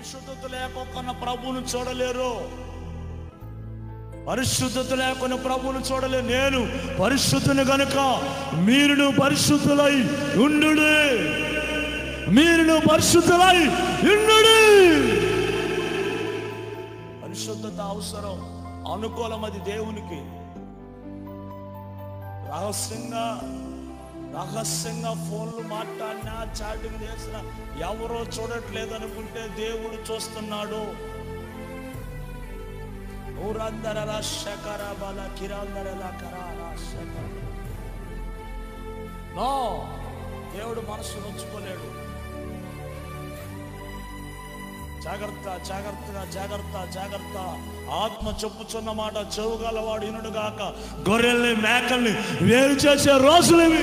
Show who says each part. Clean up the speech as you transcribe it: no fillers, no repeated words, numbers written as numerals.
Speaker 1: పరిశుద్ధత లేకుండా ప్రభువును చూడలేరు. పరిశుద్ధత లేకుండా ప్రభువును చూడలేరు. నేను పరిశుద్ధుని గనుక మీరును పరిశుద్ధులై ఉండుడి, మీరును పరిశుద్ధులై ఉండుడి. పరిశుద్ధత అవసరం, అనుకూలం. అది దేవునికి. రహస్యంగా ఫోన్లు మాట్లాడినా, చాటింగ్ చేసినా ఎవరో చూడట్లేదు అనుకుంటే దేవుడు చూస్తున్నాడు. దేవుడు మనసు నొచ్చుకోలేడు. జాగ్రత్త, జాగ్రత్తగా, జాగ్రత్త, జాగ్రత్త. ఆత్మ చెప్పుచున్న మాట చెవుగలవాడు ఇనుడుగాక. గొర్రెల్ని మేకల్ని వేరు చేసే రోజులు ఇవి.